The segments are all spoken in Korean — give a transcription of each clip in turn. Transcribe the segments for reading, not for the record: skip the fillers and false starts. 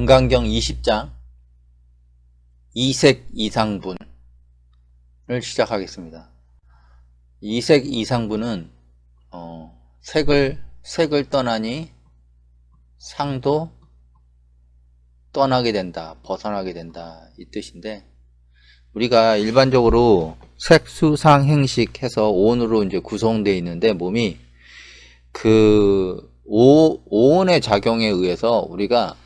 금강경 20장 이색 이상분을 시작하겠습니다. 이색 이상분은 색을 떠나니 상도 떠나게 된다, 벗어나게 된다, 이 뜻인데, 우리가 일반적으로 색, 수, 상, 행식 해서 오온으로 이제 구성되어 있는데, 몸이 그 오온의 작용에 의해서 우리가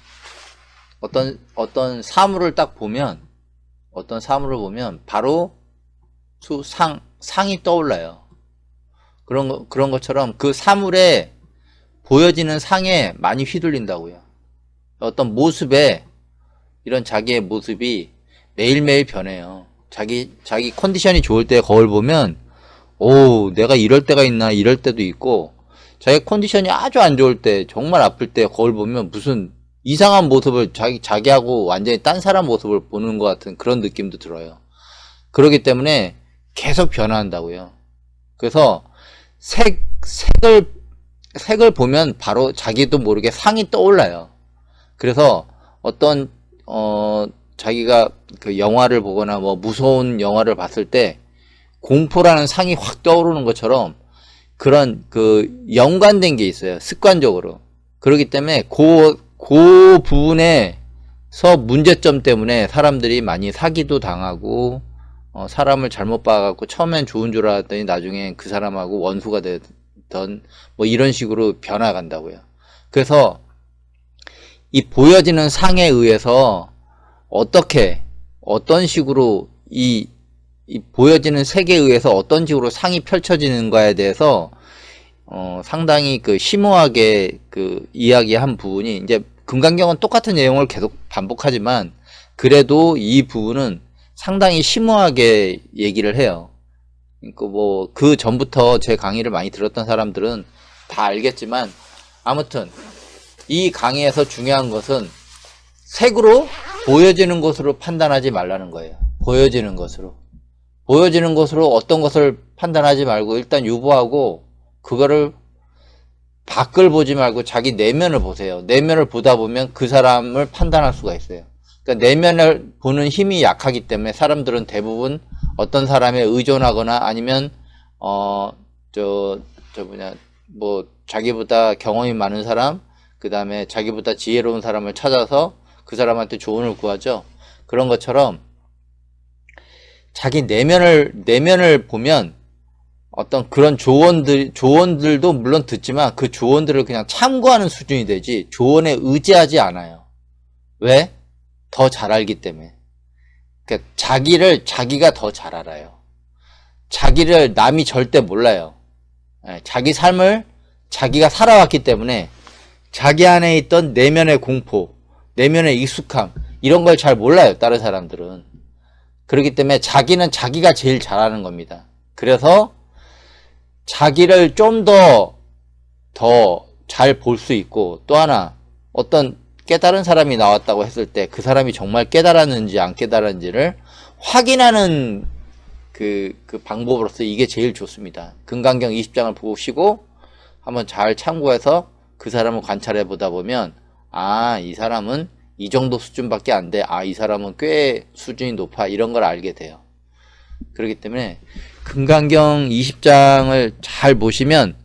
어떤 사물을 딱 보면, 바로 수, 상이 떠올라요. 그런 것처럼 그 사물에 보여지는 상에 많이 휘둘린다고요. 어떤 모습에, 이런 자기의 모습이 매일매일 변해요. 자기 컨디션이 좋을 때 거울 보면, 내가 이럴 때가 있나, 이럴 때도 있고, 자기 컨디션이 아주 안 좋을 때, 정말 아플 때 거울 보면 무슨 이상한 모습을 자기하고 완전히 딴 사람 모습을 보는 것 같은 그런 느낌도 들어요. 그렇기 때문에 계속 변화한다고요. 그래서 색을 보면 바로 자기도 모르게 상이 떠올라요. 그래서 자기가 그 영화를 보거나 뭐 무서운 영화를 봤을 때 공포라는 상이 확 떠오르는 것처럼 그런 그 연관된 게 있어요. 습관적으로. 그렇기 때문에 그 부분에서 문제점 때문에 사람들이 많이 사기도 당하고, 사람을 잘못 봐갖고 처음엔 좋은 줄 알았더니 나중엔 그 사람하고 원수가 되던 뭐 이런 식으로 변화간다고요. 그래서 이 보여지는 상에 의해서 어떤 식으로 이 보여지는 색에 의해서 어떤 식으로 상이 펼쳐지는가에 대해서 상당히 그 심오하게 그 이야기한 부분이, 이제 금강경은 똑같은 내용을 계속 반복하지만 그래도 이 부분은 상당히 심오하게 얘기를 해요. 그러니까 뭐 그 전부터 제 강의를 많이 들었던 사람들은 다 알겠지만, 아무튼 이 강의에서 중요한 것은 색으로 보여지는 것으로 판단하지 말라는 거예요. 보여지는 것으로 어떤 것을 판단하지 말고 일단 유보하고, 그거를 밖을 보지 말고 자기 내면을 보세요. 내면을 보다 보면 그 사람을 판단할 수가 있어요. 그러니까 내면을 보는 힘이 약하기 때문에 사람들은 대부분 어떤 사람에 의존하거나 아니면 자기보다 경험이 많은 사람, 그 다음에 자기보다 지혜로운 사람을 찾아서 그 사람한테 조언을 구하죠. 그런 것처럼 자기 내면을 보면 어떤 그런 조언들도 물론 듣지만 그 조언들을 그냥 참고하는 수준이 되지 조언에 의지하지 않아요. 왜? 더 잘 알기 때문에. 그러니까 자기가 더 잘 알아요. 자기를 남이 절대 몰라요. 자기 삶을 자기가 살아왔기 때문에 자기 안에 있던 내면의 공포, 내면의 익숙함, 이런 걸 잘 몰라요, 다른 사람들은. 그렇기 때문에 자기는 자기가 제일 잘하는 겁니다. 그래서 자기를 좀 더 잘 볼 수 있고, 또 하나 어떤 깨달은 사람이 나왔다고 했을 때 그 사람이 정말 깨달았는지 안 깨달았는지를 확인하는 그 방법으로서 이게 제일 좋습니다. 금강경 20장을 보시고 한번 잘 참고해서 그 사람을 관찰해 보다 보면, 이 사람은 이 정도 수준밖에 안 돼. 이 사람은 꽤 수준이 높아. 이런 걸 알게 돼요. 그렇기 때문에 금강경 20장을 잘 보시면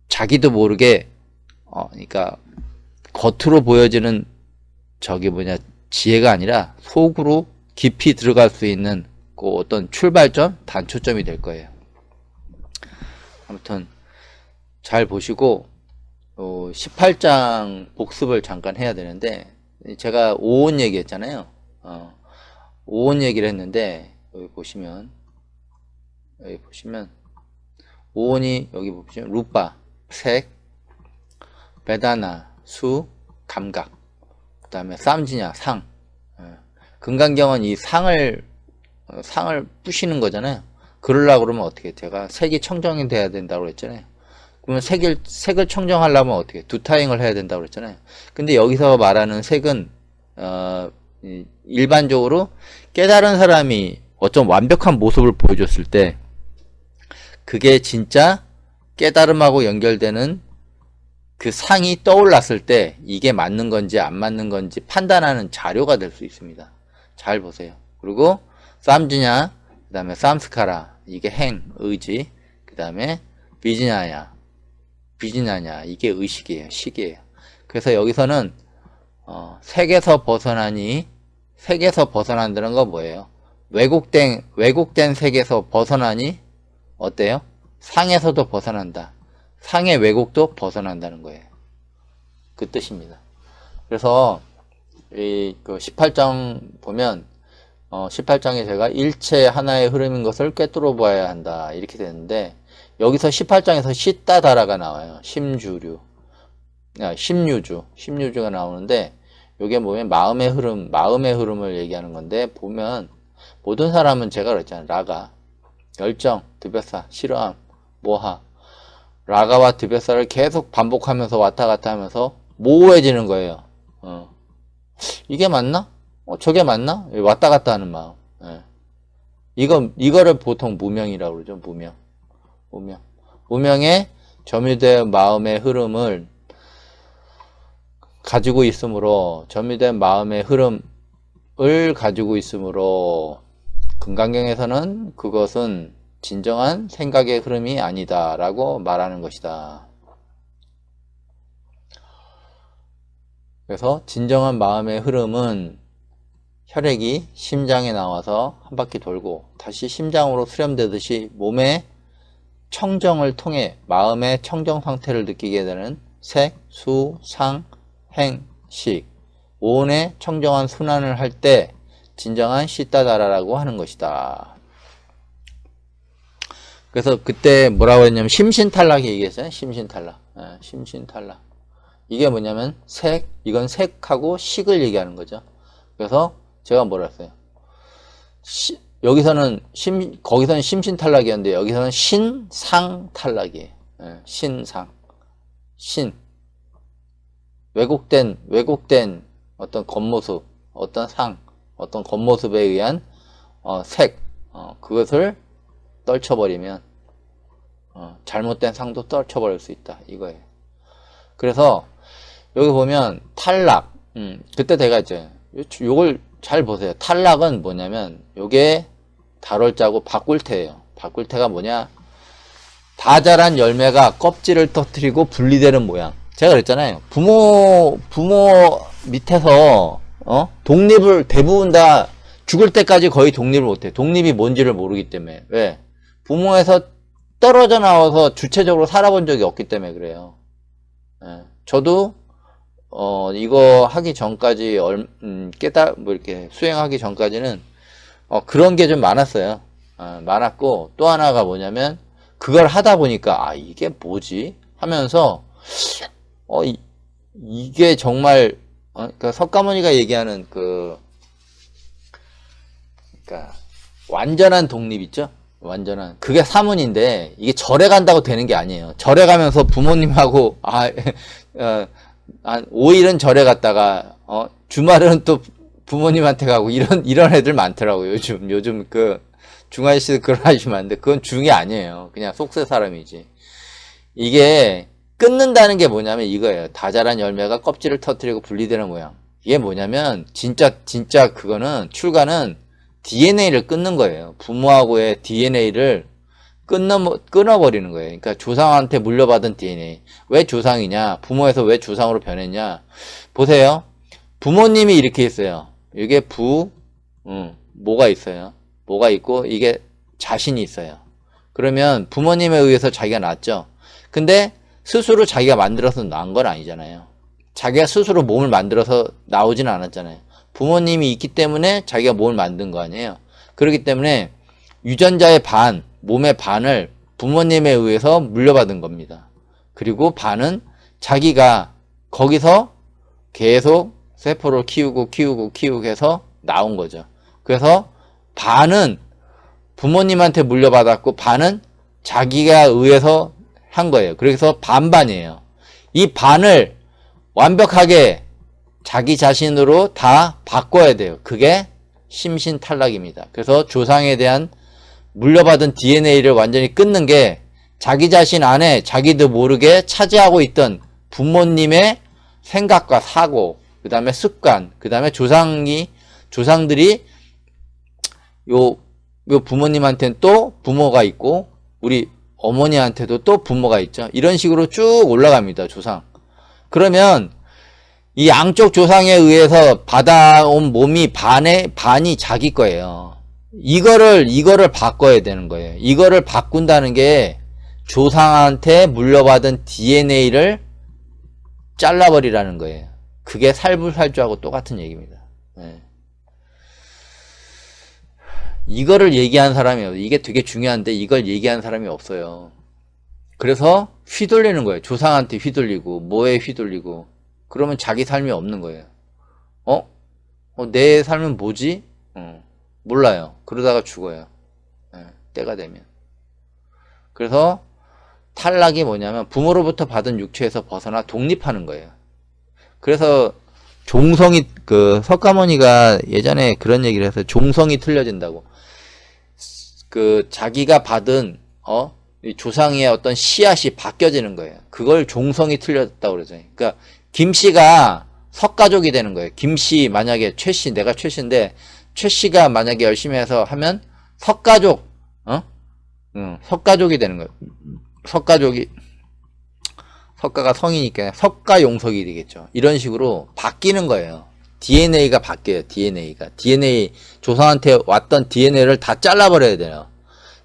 자기도 모르게 그러니까 겉으로 보여지는 지혜가 아니라 속으로 깊이 들어갈 수 있는 그 어떤 출발점, 단초점이 될 거예요. 아무튼 잘 보시고 18장 복습을 잠깐 해야 되는데, 제가 오온 얘기했잖아요. 오온 얘기를 했는데 여기 보시면 오온이 여기 보시면 루파, 색, 베다나, 수, 감각, 그 다음에 쌈지냐, 상. 금강경은 이 상을 부시는 거잖아요. 그러려고 그러면 어떻게, 제가 색이 청정이 돼야 된다고 그랬잖아요. 그러면 색을 청정하려면 어떻게, 두타잉을 해야 된다고 그랬잖아요. 근데 여기서 말하는 색은 일반적으로 깨달은 사람이 어떤 완벽한 모습을 보여줬을 때 그게 진짜 깨달음하고 연결되는 그 상이 떠올랐을 때 이게 맞는 건지 안 맞는 건지 판단하는 자료가 될 수 있습니다. 잘 보세요. 그리고 쌈지냐, 그 다음에 쌈스카라, 이게 행, 의지, 그 다음에 비지냐냐, 이게 의식이에요. 식이에요. 그래서 여기서는 색에서 벗어나니, 색에서 벗어난다는 건 뭐예요? 왜곡된 색에서 벗어나니 어때요? 상에서도 벗어난다. 상의 왜곡도 벗어난다는 거예요. 그 뜻입니다. 그래서 그 18장 보면 18장에 제가 일체 하나의 흐름인 것을 꿰뚫어 보아야 한다 이렇게 되는데, 여기서 18장에서 시따다라가 나와요. 심유주가 나오는데, 요게 뭐냐면 마음의 흐름을 얘기하는 건데, 보면 모든 사람은 제가 그랬잖아요. 라가, 열정, 드베사, 싫어함, 모하, 라가와 드베사를 계속 반복하면서 왔다 갔다 하면서 모호해지는 거예요. 이게 맞나? 저게 맞나? 왔다 갔다 하는 마음. 예. 이거를 보통 무명이라고 그러죠. 무명의 점유된 마음의 흐름을 가지고 있으므로, 금강경에서는 그것은 진정한 생각의 흐름이 아니다 라고 말하는 것이다. 그래서 진정한 마음의 흐름은 혈액이 심장에 나와서 한 바퀴 돌고 다시 심장으로 수렴되듯이 몸의 청정을 통해 마음의 청정 상태를 느끼게 되는 색, 수, 상, 행, 식, 오온의 청정한 순환을 할 때 진정한 시따다라라고 하는 것이다. 그래서 그때 뭐라고 했냐면 심신탈락 얘기했잖아요. 심신탈락. 이게 뭐냐면 이건 색하고 식을 얘기하는 거죠. 그래서 제가 뭐라 했어요? 거기서는 심신탈락이었는데 여기서는 신상탈락이에요. 왜곡된 어떤 겉모습, 어떤 겉모습에 의한 그것을 떨쳐버리면 잘못된 상도 떨쳐버릴 수 있다 이거예요. 그래서 여기 보면 탈락, 그때 제가 이제 요걸 잘 보세요. 탈락은 뭐냐면 요게 다롤자고 바꿀태예요. 바꿀태가 뭐냐? 다 자란 열매가 껍질을 터뜨리고 분리되는 모양. 제가 그랬잖아요. 부모 밑에서 독립을 대부분 다 죽을 때까지 거의 독립을 못해. 독립이 뭔지를 모르기 때문에. 왜? 부모에서 떨어져 나와서 주체적으로 살아본 적이 없기 때문에 그래요. 예. 저도 이거 하기 전까지 이렇게 수행하기 전까지는 그런 게 좀 많았어요. 많았고, 또 하나가 뭐냐면 그걸 하다 보니까 이게 뭐지 하면서 이게 정말 그러니까 석가모니가 얘기하는 그러니까 완전한 독립 있죠? 그게 사문인데, 이게 절에 간다고 되는 게 아니에요. 절에 가면서 부모님하고, 5일은 절에 갔다가, 주말은 또 부모님한테 가고, 이런 애들 많더라고요. 요즘 중아저씨들 그런 하시면 안 돼. 그건 중이 아니에요. 그냥 속세 사람이지. 이게, 끊는다는 게 뭐냐면 이거예요. 다 자란 열매가 껍질을 터뜨리고 분리되는 모양. 이게 뭐냐면, 진짜 그거는, 출가는, DNA를 끊는 거예요. 부모하고의 DNA를 끊어버리는 거예요. 그러니까 조상한테 물려받은 DNA. 왜 조상이냐? 부모에서 왜 조상으로 변했냐? 보세요. 부모님이 이렇게 있어요. 이게 모가 있어요. 모가 있고, 이게 자신이 있어요. 그러면 부모님에 의해서 자기가 낳았죠. 근데 스스로 자기가 만들어서 낳은 건 아니잖아요. 자기가 스스로 몸을 만들어서 나오지는 않았잖아요. 부모님이 있기 때문에 자기가 몸을 만든 거 아니에요. 그렇기 때문에 유전자의 몸의 반을 부모님에 의해서 물려받은 겁니다. 그리고 반은 자기가 거기서 계속 세포를 키우고 해서 나온 거죠. 그래서 반은 부모님한테 물려받았고 반은 자기가 의해서 한 거예요. 그래서 반반이에요. 이 반을 완벽하게 자기 자신으로 다 바꿔야 돼요. 그게 심신탈락입니다. 그래서 조상에 대한 물려받은 DNA를 완전히 끊는 게 자기 자신 안에 자기도 모르게 차지하고 있던 부모님의 생각과 사고, 그 다음에 습관, 그 다음에 조상들이 요 부모님한테는 또 부모가 있고, 우리 어머니한테도 또 부모가 있죠. 이런 식으로 쭉 올라갑니다, 조상. 그러면 이 양쪽 조상에 의해서 받아온 몸이 반이 자기 거예요. 이거를 바꿔야 되는 거예요. 이거를 바꾼다는 게 조상한테 물려받은 DNA를 잘라버리라는 거예요. 그게 살불살주하고 똑같은 얘기입니다. 네. 이거를 얘기한 사람이 없어요. 이게 되게 중요한데 이걸 얘기한 사람이 없어요. 그래서 휘둘리는 거예요. 조상한테 휘둘리고 뭐에 휘둘리고 그러면 자기 삶이 없는 거예요. 내 삶은 뭐지? 몰라요. 그러다가 죽어요. 때가 되면. 그래서 탈락이 뭐냐면 부모로부터 받은 육체에서 벗어나 독립하는 거예요. 그래서 종성이 석가모니가 예전에 그런 얘기를 해서 종성이 틀려진다고. 자기가 받은 이 조상의 어떤 씨앗이 바뀌어지는 거예요. 그걸 종성이 틀렸다고 그러죠. 그러니까 김씨가 석가족이 되는 거예요. 김씨 만약에 최씨, 내가 최씨인데 최씨가 만약에 열심히 해서 하면 석가족, 석가족이 되는 거예요. 석가가 성이니까 석가용석이 되겠죠. 이런 식으로 바뀌는 거예요. DNA가 바뀌어요. DNA 조상한테 왔던 DNA를 다 잘라버려야 돼요.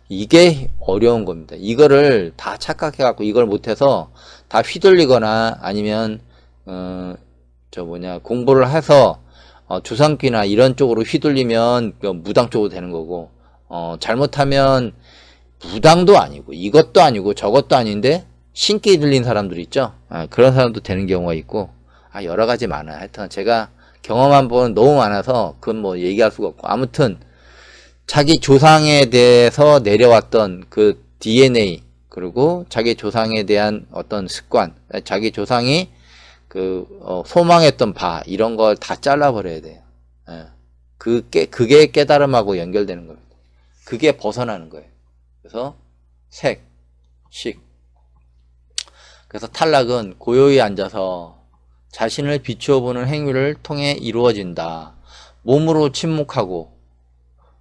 이게 어려운 겁니다. 이거를 다 착각해갖고 이걸 못해서 다 휘둘리거나 아니면 공부를 해서 조상귀나 이런 쪽으로 휘둘리면 무당 쪽으로 되는 거고, 잘못하면 무당도 아니고 이것도 아니고 저것도 아닌데 신기 들린 사람들 있죠. 그런 사람도 되는 경우가 있고, 여러 가지 많아요. 하여튼 제가 경험한 바는 너무 많아서 그건 뭐 얘기할 수가 없고, 아무튼 자기 조상에 대해서 내려왔던 그 DNA, 그리고 자기 조상에 대한 어떤 습관, 자기 조상이 소망했던 바, 이런 걸 다 잘라버려야 돼요. 그게 깨달음하고 연결되는 겁니다. 그게 벗어나는 거예요. 그래서 색, 식. 그래서 탈락은 고요히 앉아서 자신을 비추어 보는 행위를 통해 이루어진다. 몸으로 침묵하고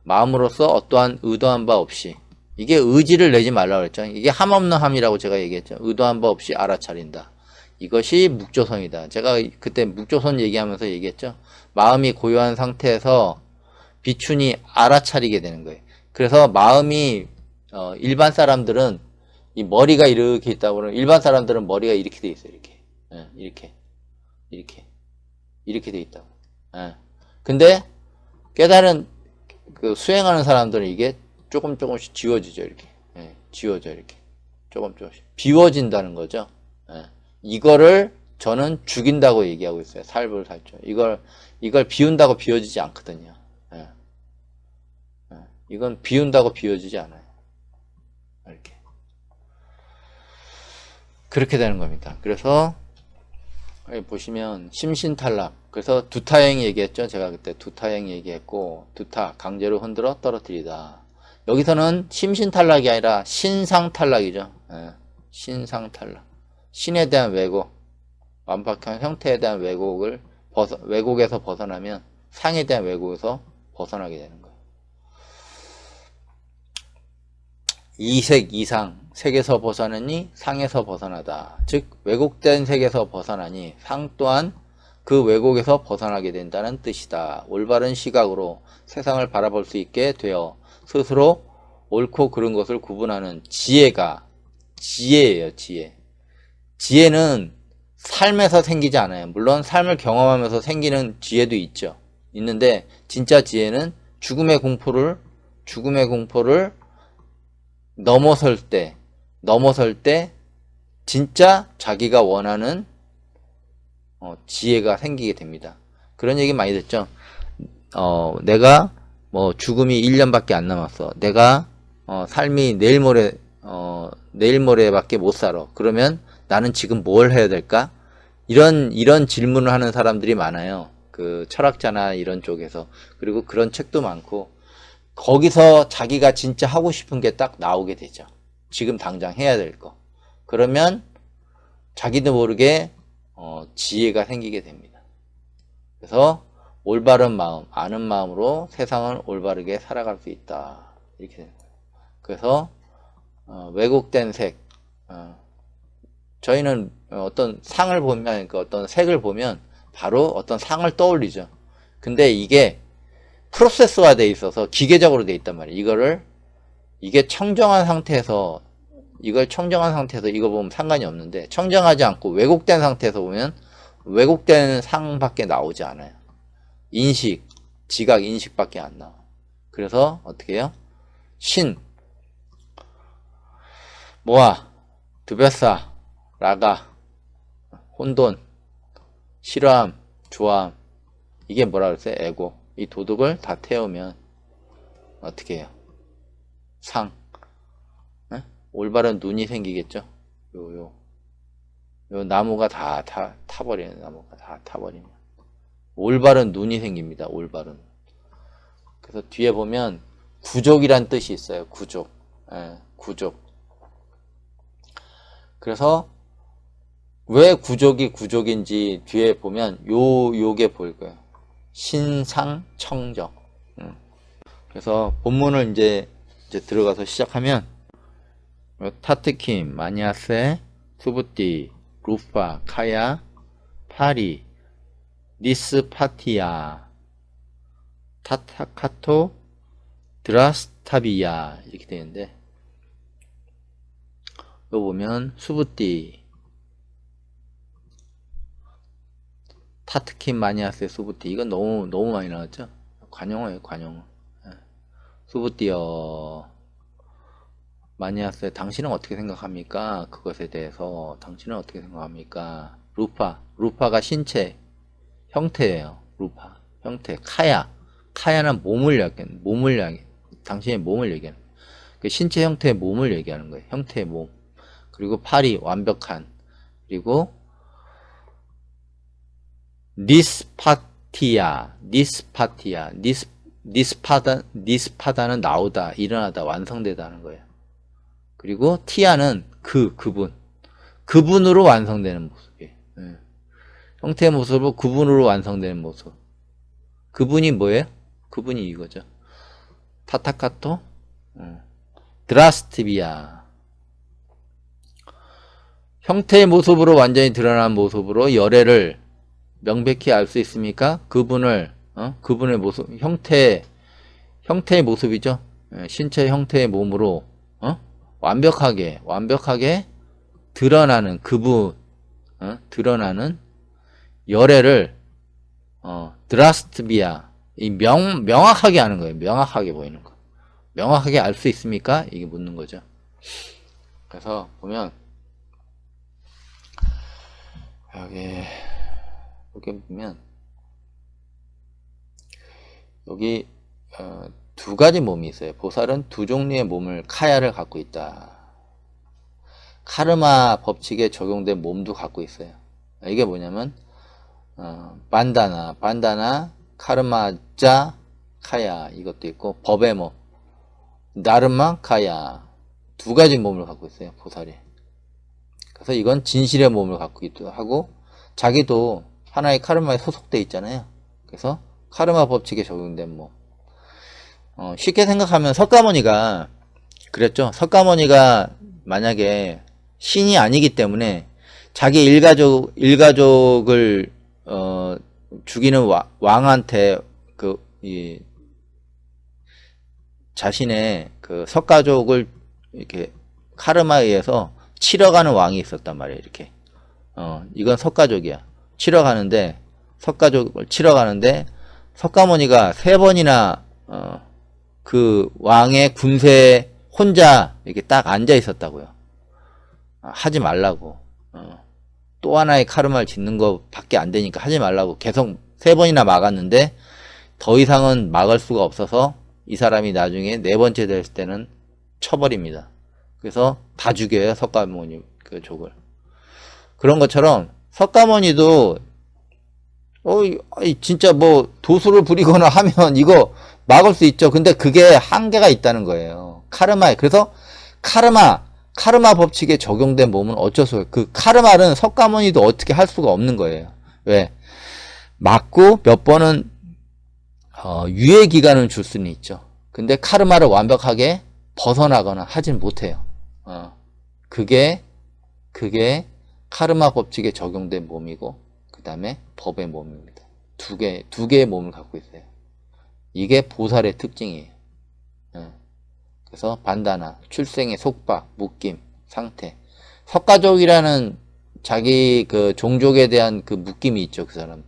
마음으로서 어떠한 의도한 바 없이, 이게 의지를 내지 말라고 그랬죠. 이게 함없는 함이라고 제가 얘기했죠. 의도한 바 없이 알아차린다. 이것이 묵조선이다. 제가 그때 묵조선 얘기하면서 얘기했죠. 마음이 고요한 상태에서 비춘이 알아차리게 되는 거예요. 그래서 마음이 일반 사람들은 이 머리가 이렇게 있다고 그러면, 일반 사람들은 머리가 이렇게 돼 있어요. 이렇게 돼 있다고. 근데 깨달은 수행하는 사람들은 이게 조금씩 지워지죠. 지워져. 이렇게 조금씩 비워진다는 거죠. 이거를 저는 죽인다고 얘기하고 있어요. 살불살주. 이걸 비운다고 비워지지 않거든요. 이건 비운다고 비워지지 않아요. 이렇게. 그렇게 되는 겁니다. 그래서 여기 보시면 심신탈락. 그래서 두타행 얘기했죠. 제가 그때 두타행 얘기했고, 두타 강제로 흔들어 떨어뜨리다. 여기서는 심신탈락이 아니라 신상탈락이죠. 신상탈락. 신에 대한 왜곡, 완벽한 형태에 대한 왜곡에서 벗어나면 상에 대한 왜곡에서 벗어나게 되는 거예요. 이색, 이상, 색에서 벗어나니 상에서 벗어나다. 즉 왜곡된 색에서 벗어나니 상 또한 그 왜곡에서 벗어나게 된다는 뜻이다. 올바른 시각으로 세상을 바라볼 수 있게 되어 스스로 옳고 그른 것을 구분하는 지혜가 지혜예요. 지혜는 삶에서 생기지 않아요. 물론 삶을 경험하면서 생기는 지혜도 있는데 진짜 지혜는 죽음의 공포를 넘어설 때 진짜 자기가 원하는 지혜가 생기게 됩니다. 그런 얘기 많이 듣죠. 내가 죽음이 1년밖에 안 남았어. 내가 삶이 내일 모레밖에 못 살아. 그러면 나는 지금 뭘 해야 될까? 이런 질문을 하는 사람들이 많아요. 철학자나 이런 쪽에서. 그리고 그런 책도 많고, 거기서 자기가 진짜 하고 싶은 게 딱 나오게 되죠. 지금 당장 해야 될 거. 그러면 자기도 모르게 지혜가 생기게 됩니다. 그래서 올바른 마음, 아는 마음으로 세상을 올바르게 살아갈 수 있다. 이렇게 되는 거예요. 그래서 왜곡된 색, 저희는 어떤 상을 보면, 그러니까 어떤 색을 보면 바로 어떤 상을 떠올리죠. 근데 이게 프로세스화 돼 있어서 기계적으로 돼 있단 말이에요. 이게 청정한 상태에서, 이걸 청정한 상태에서 이거 보면 상관이 없는데, 청정하지 않고 왜곡된 상태에서 보면 왜곡된 상밖에 나오지 않아요. 인식, 지각 인식밖에 안 나와. 그래서 어떻게 해요? 신, 모아, 드베사, 라가, 혼돈, 싫어함, 좋아함, 이게 뭐라 그랬어요? 에고. 이 도덕을 다 태우면 어떻게 해요? 상, 에? 올바른 눈이 생기겠죠? 요 나무가 다 타버리는, 나무가 다 타버리면 올바른 눈이 생깁니다. 올바른. 그래서 뒤에 보면 구족이란 뜻이 있어요. 구족. 구족. 그래서 왜 구족이 구족인지 뒤에 보면 요게 보일 거예요. 신상청정. 그래서 본문을 이제 들어가서 시작하면 타트킴, 마니아세, 수부띠, 루파, 카야, 파리, 니스파티아, 타타카토, 드라스타비아 이렇게 되는데, 이거 보면 수부띠, 타트킴, 마니아세, 수부띠, 이건 너무 많이 나왔죠. 관용어예요, 관용어. 수부띠어, 마니아세, 당신은 어떻게 생각합니까? 그것에 대해서 당신은 어떻게 생각합니까? 루파가 신체 형태예요. 루파 형태. 카야는 몸을 얘기하는, 당신의 몸을 얘기하는 거예요. 그 신체 형태의 몸을 얘기하는 거예요. 형태의 몸. 그리고 파리, 완벽한. 그리고 니스파다는 나오다, 일어나다, 완성되다 하는 거예요. 그리고 티아는 그분으로 완성되는 모습이에요. 형태의 모습으로 그분으로 완성되는 모습. 그분이 뭐예요? 그분이 이거죠. 타타카토, 드라스티비아. 형태의 모습으로 완전히 드러난 모습으로 열애를 명백히 알 수 있습니까? 그분의 모습, 형태의 모습이죠. 신체 형태의 몸으로 완벽하게 드러나는 그분, 드러나는 열애를 드라스트비아, 명확하게 하는 거예요. 명확하게 보이는 거. 명확하게 알 수 있습니까? 이게 묻는 거죠. 그래서 보면 여기 보면 여기 두 가지 몸이 있어요. 보살은 두 종류의 몸을, 카야를 갖고 있다. 카르마 법칙에 적용된 몸도 갖고 있어요. 이게 뭐냐면 반다나, 카르마자, 카야, 이것도 있고, 법의 몸, 나르마, 카야, 두 가지 몸을 갖고 있어요, 보살이. 그래서 이건 진실의 몸을 갖고 있기도 하고, 자기도 하나의 카르마에 소속돼 있잖아요. 그래서 카르마 법칙에 적용된 몸. 쉽게 생각하면 석가모니가 그랬죠. 석가모니가 만약에 신이 아니기 때문에 자기 일가족을 죽이는 왕한테 자신의 석가족을 이렇게 카르마에 의해서 치러가는 왕이 있었단 말이에요. 이렇게 이건 석가족이야. 석가족을 치러가는데 석가모니가 3번이나 그 왕의 군세에 혼자 이렇게 딱 앉아 있었다고요. 하지 말라고. 또 하나의 카르마를 짓는 거 밖에 안 되니까 하지 말라고 계속 3번이나 막았는데 더 이상은 막을 수가 없어서 이 사람이 나중에 4번째 됐을 때는 쳐버립니다. 그래서 다 죽여요. 석가모니 그 족을. 그런 것처럼 석가모니도 진짜 뭐 도수를 부리거나 하면 이거 막을 수 있죠. 근데 그게 한계가 있다는 거예요. 카르마에. 그래서 카르마 법칙에 적용된 몸은 어쩔 수 없어요. 그 카르마는 석가모니도 어떻게 할 수가 없는 거예요. 왜? 맞고 몇 번은 유예 기간을 줄 수는 있죠. 근데 카르마를 완벽하게 벗어나거나 하진 못해요. 그게 카르마 법칙에 적용된 몸이고, 그 다음에 법의 몸입니다. 두 개의 몸을 갖고 있어요. 이게 보살의 특징이에요. 그래서 반다나, 출생의 속박, 묶임, 상태. 석가족이라는 자기 그 종족에 대한 그 묶임이 있죠, 그 사람.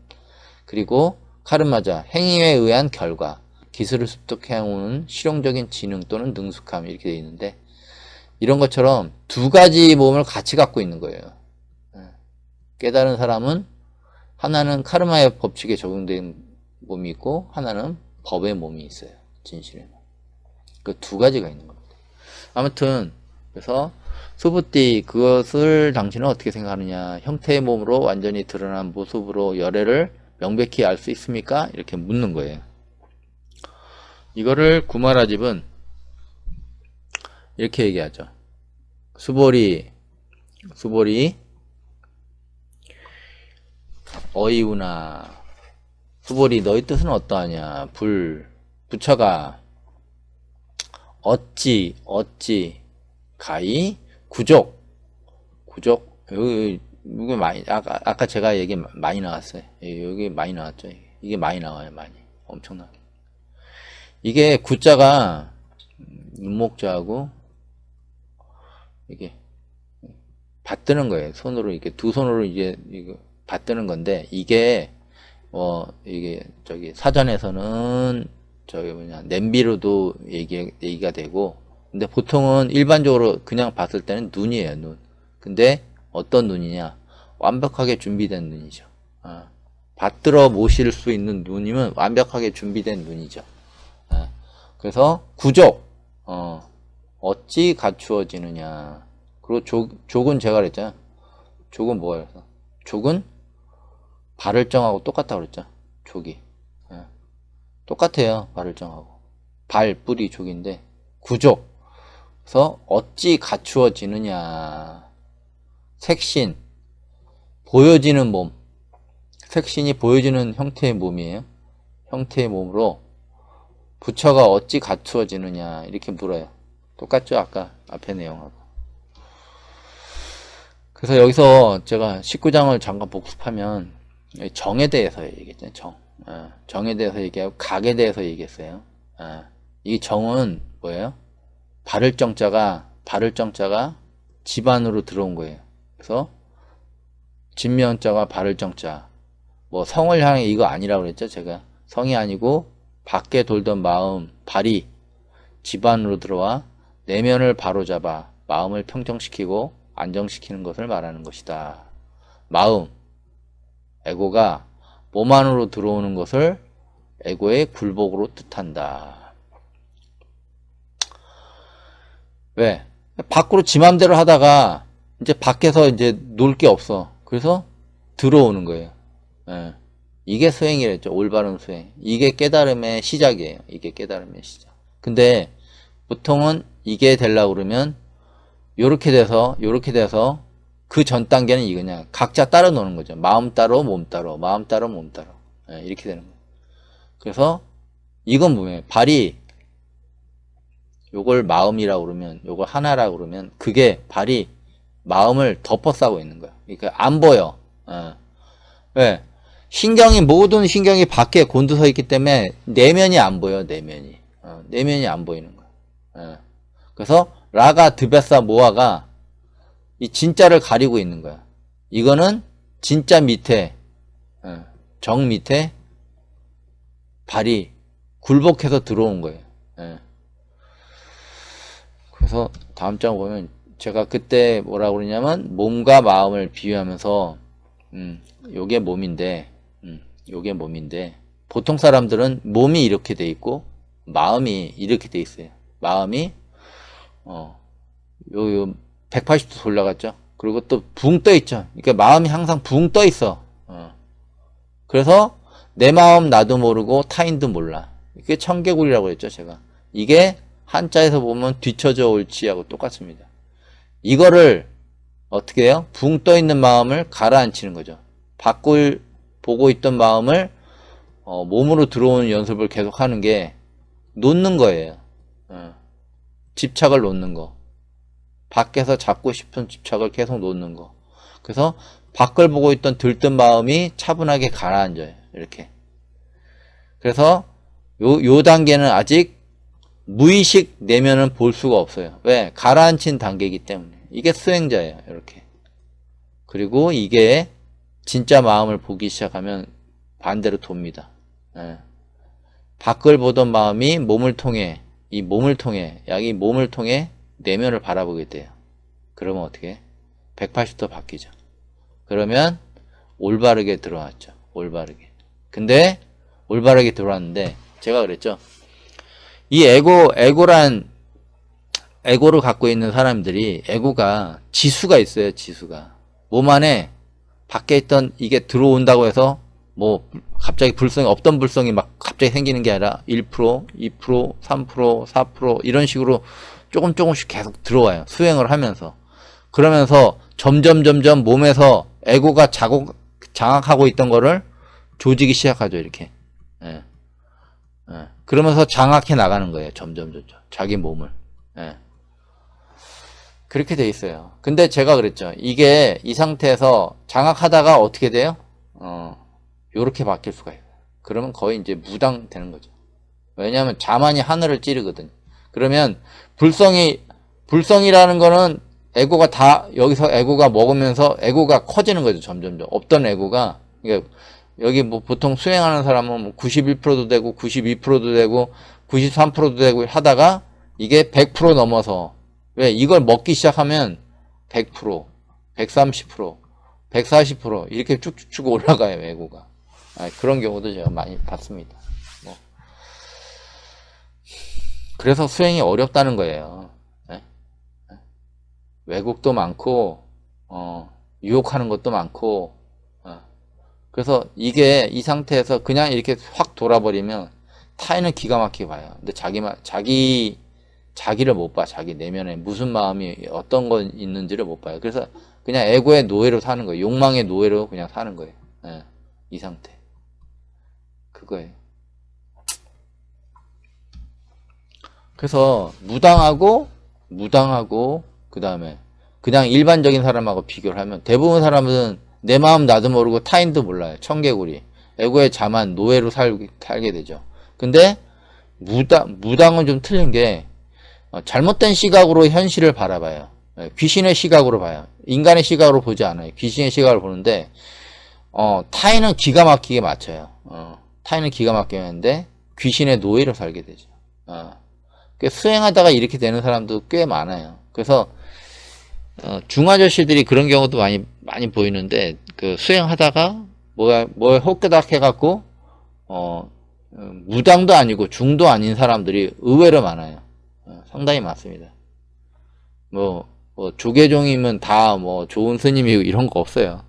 그리고 카르마자, 행위에 의한 결과, 기술을 습득해오는 실용적인 지능 또는 능숙함, 이렇게 되어 있는데, 이런 것처럼 두 가지 몸을 같이 갖고 있는 거예요. 깨달은 사람은 하나는 카르마의 법칙에 적용된 몸이 있고, 하나는 법의 몸이 있어요. 진실의 몸. 그 두 가지가 있는 겁니다. 아무튼 그래서 수부띠, 그것을 당신은 어떻게 생각하느냐. 형태의 몸으로 완전히 드러난 모습으로 열애를 명백히 알 수 있습니까? 이렇게 묻는 거예요. 이거를 구마라집은 이렇게 얘기하죠. 수보리 어이우나. 수보리, 너희 뜻은 어떠하냐. 부처가 어찌 가히 구족 여기 많이 아까 제가 얘기 많이 나왔어요. 여기 많이 나왔죠. 이게 많이 나와요. 많이 엄청나게. 이게 구자가 윤목자하고 이게 받드는 거예요. 손으로 이렇게 두 손으로 이게 받드는 건데, 이게 저기 사전에서는 냄비로도 얘기가 되고, 근데 보통은 일반적으로 그냥 봤을 때는 눈이에요, 눈. 근데 어떤 눈이냐? 완벽하게 준비된 눈이죠. 받들어 모실 수 있는 눈이면 완벽하게 준비된 눈이죠. 그래서 구족, 어찌 갖추어지느냐. 그리고 족은 제가 그랬잖아요. 족은 뭐예요? 족은 발을정하고 똑같다고 그랬죠. 족이. 똑같아요. 발을정하고. 발, 뿌리, 족인데 구족. 그래서 어찌 갖추어지느냐. 색신, 보여지는 몸. 색신이 보여지는 형태의 몸이에요. 형태의 몸으로 부처가 어찌 갖추어지느냐 이렇게 물어요. 똑같죠? 아까 앞에 내용하고. 그래서 여기서 제가 19장을 잠깐 복습하면 정에 대해서 얘기했죠. 정에 대해서 얘기하고 각에 대해서 얘기했어요. 이 정은 뭐예요? 바를 정자가 집 안으로 들어온 거예요. 그래서 진명자가 바를 정자. 뭐 성을 향해 이거 아니라고 그랬죠. 제가 성이 아니고 밖에 돌던 마음, 발이 집 안으로 들어와 내면을 바로잡아 마음을 평정시키고 안정시키는 것을 말하는 것이다. 마음, 에고가 몸 안으로 들어오는 것을 에고의 굴복으로 뜻한다. 왜? 밖으로 지 맘대로 하다가 이제 밖에서 이제 놀 게 없어. 그래서 들어오는 거예요. 이게 수행이랬죠. 올바른 수행. 이게 깨달음의 시작이에요. 이게 깨달음의 시작. 근데 보통은 이게 되려고 그러면 요렇게 돼서 그 전 단계는 이거냐. 각자 따로 노는 거죠. 마음 따로 몸 따로, 마음 따로 몸 따로. 이렇게 되는 거예요. 그래서 이건 뭐예요? 발이 요걸 마음이라고 그러면, 요걸 하나라고 그러면 그게 발이 마음을 덮어 싸고 있는 거야. 그러니까 안 보여. 왜? 모든 신경이 밖에 곤두서 있기 때문에 내면이 안 보여. 내면이 안 보이는 거야. 그래서 라가, 드베사, 모아가 이 진짜를 가리고 있는 거야. 이거는 진짜 밑에, 정 밑에 발이 굴복해서 들어온 거예요. 그래서 다음 장 보면 제가 그때 뭐라고 그러냐면 몸과 마음을 비유하면서 요게 몸인데 보통 사람들은 몸이 이렇게 돼 있고 마음이 이렇게 돼 있어요. 마음이 180도 돌아갔죠. 그리고 또 붕 떠 있죠. 그러니까 마음이 항상 붕 떠 있어. 그래서 내 마음 나도 모르고 타인도 몰라. 이게 청개구리라고 했죠, 제가. 이게 한자에서 보면 뒤쳐져 옳지하고 똑같습니다. 이거를 어떻게 해요? 붕 떠 있는 마음을 가라앉히는 거죠. 밖을 보고 있던 마음을 몸으로 들어오는 연습을 계속 하는 게 놓는 거예요. 집착을 놓는 거. 밖에서 잡고 싶은 집착을 계속 놓는 거. 그래서 밖을 보고 있던 들뜬 마음이 차분하게 가라앉아요. 이렇게. 그래서 요 단계는 아직 무의식 내면은 볼 수가 없어요. 왜? 가라앉힌 단계이기 때문에. 이게 수행자예요. 이렇게. 그리고 이게 진짜 마음을 보기 시작하면 반대로 돕니다. 예. 밖을 보던 마음이 몸을 통해 이 몸을 통해 내면을 바라보게 돼요. 그러면 어떻게 해? 180도 바뀌죠. 그러면 올바르게 들어왔죠. 올바르게. 근데 올바르게 들어왔는데 제가 그랬죠. 이 에고를 갖고 있는 사람들이 에고가 지수가 있어요. 지수가. 몸 안에 밖에 있던 이게 들어온다고 해서 뭐 갑자기 없던 불성이 막 갑자기 생기는 게 아니라 1%, 2%, 3%, 4% 이런 식으로 조금씩 계속 들어와요. 수행을 하면서. 그러면서 점점 몸에서 에고가 장악하고 있던 거를 조지기 시작하죠. 이렇게. 예. 예. 그러면서 장악해 나가는 거예요. 점점. 자기 몸을. 예. 그렇게 돼 있어요. 근데 제가 그랬죠. 이게 이 상태에서 장악하다가 어떻게 돼요? 요렇게 바뀔 수가 있어요. 그러면 거의 이제 무당 되는 거죠. 왜냐하면 자만이 하늘을 찌르거든요. 그러면 불성이라는 거는 에고가 다 여기서 에고가 먹으면서 에고가 커지는 거죠. 점점. 없던 에고가 여기 뭐 보통 수행하는 사람은 뭐 91%도 되고 92%도 되고 93%도 되고 하다가 이게 100% 넘어서 왜 이걸 먹기 시작하면 100%, 130%, 140% 이렇게 쭉쭉 올라가요. 에고가. 그런 경우도 제가 많이 봤습니다. 뭐. 그래서 수행이 어렵다는 거예요. 네? 왜곡도 많고 유혹하는 것도 많고 그래서 이게 이 상태에서 그냥 이렇게 확 돌아버리면 타인은 기가 막히게 봐요. 근데 자기를 못 봐. 자기 내면에 무슨 마음이 어떤 건 있는지를 못 봐요. 그래서 그냥 에고의 노예로 사는 거예요. 욕망의 노예로 그냥 사는 거예요. 이 상태. 그거예요. 그래서 무당하고 그 다음에 그냥 일반적인 사람하고 비교를 하면 대부분 사람은 내 마음 나도 모르고 타인도 몰라요. 청개구리. 에고의 자만 노예로 살게 되죠. 근데 무당은 좀 틀린 게 잘못된 시각으로 현실을 바라봐요. 귀신의 시각으로 봐요. 인간의 시각으로 보지 않아요. 귀신의 시각으로 보는데 타인은 기가 막히게 맞춰요. 타인은 기가 막히게 하는데 귀신의 노예로 살게 되죠. 수행하다가 이렇게 되는 사람도 꽤 많아요. 그래서 중아저씨들이 그런 경우도 많이 보이는데 수행하다가 뭐에 헛개닥 해갖고 무당도 아니고 중도 아닌 사람들이 의외로 많아요. 상당히 많습니다. 뭐 조계종이면 다 뭐 좋은 스님이고 이런 거 없어요.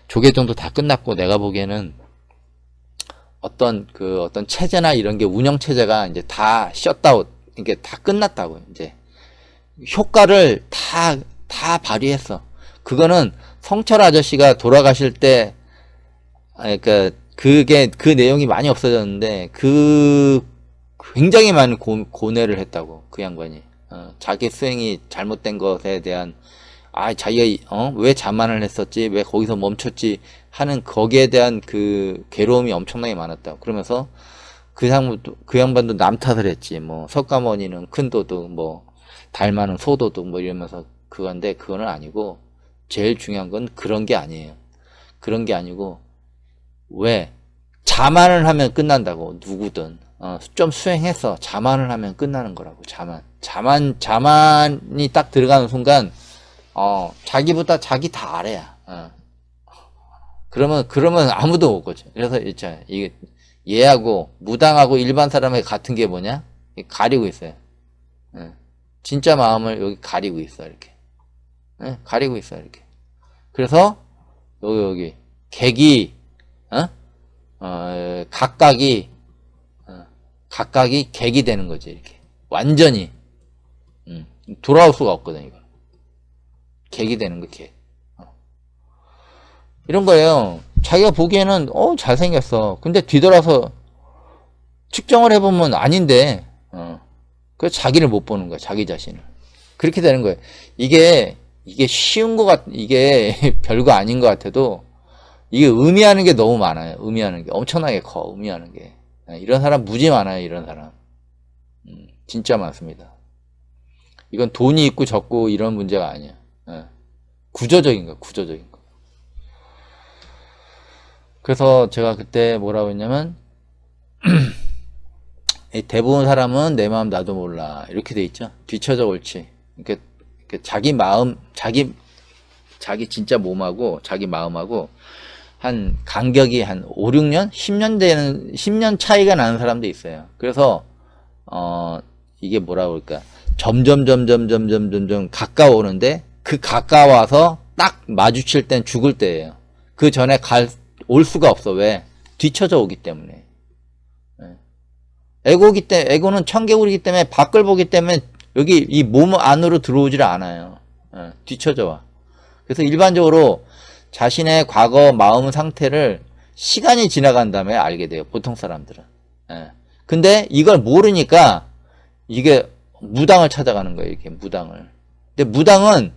조계종도 다 끝났고 내가 보기에는 어떤 체제나 이런 게 운영 체제가 이제 다 셧다운 이게 다 끝났다고요. 이제 효과를 다 발휘했어. 그거는 성철 아저씨가 돌아가실 때 그게 그 내용이 많이 없어졌는데 굉장히 많은 고뇌를 했다고 그 양반이. 자기 수행이 잘못된 것에 대한 자기가 왜 자만을 했었지, 왜 거기서 멈췄지 하는 거기에 대한 그 괴로움이 엄청나게 많았다고. 그러면서 그 양반도 남 탓을 했지. 뭐 석가모니는 큰 도둑, 뭐 달마는 소도둑, 뭐 이러면서 그건데 그거는 아니고 제일 중요한 건 그런 게 아니에요. 그런 게 아니고 왜 자만을 하면 끝난다고. 누구든 좀 수행해서 자만을 하면 끝나는 거라고. 자만이 딱 들어가는 순간 자기보다 자기 다 아래야. 그러면 아무도 못 거죠. 그래서 있잖아요. 이게 얘하고 무당하고 일반 사람의 같은 게 뭐냐? 가리고 있어요. 진짜 마음을 여기 가리고 있어. 이렇게. 가리고 있어. 이렇게. 그래서 여기 객이 각각이 객이 되는 거지. 이렇게 완전히 돌아올 수가 없거든. 이거. 객이 되는 거, 객. 이런 거예요. 자기가 보기에는 잘생겼어. 근데 뒤돌아서 측정을 해보면 아닌데, 그래서 자기를 못 보는 거야, 자기 자신을. 그렇게 되는 거예요. 이게 쉬운 것 이게 별거 아닌 것 같아도, 이게 의미하는 게 너무 많아요. 의미하는 게. 엄청나게 커, 의미하는 게. 이런 사람 무지 많아요, 이런 사람. 진짜 많습니다. 이건 돈이 있고 적고 이런 문제가 아니야. 구조적인 거야, 구조적인 거. 그래서 제가 그때 뭐라고 했냐면, 대부분 사람은 내 마음 나도 몰라. 이렇게 돼 있죠. 뒤쳐져 옳지. 이렇게 자기 마음, 자기 진짜 몸하고 자기 마음하고 한 간격이 한 5, 6년? 10년 차이가 나는 사람도 있어요. 그래서, 이게 뭐라고 그럴까. 점점 가까워오는데 그 가까워서 딱 마주칠 땐 죽을 때예요. 그 전에 올 수가 없어. 왜? 뒤쳐져 오기 때문에. 에고는 청개구리이기 때문에 밖을 보기 때문에 여기 이 몸 안으로 들어오질 않아요. 뒤쳐져 와. 그래서 일반적으로 자신의 과거 마음 상태를 시간이 지나간 다음에 알게 돼요. 보통 사람들은. 근데 이걸 모르니까 이게 무당을 찾아가는 거예요. 이렇게 무당을. 근데 무당은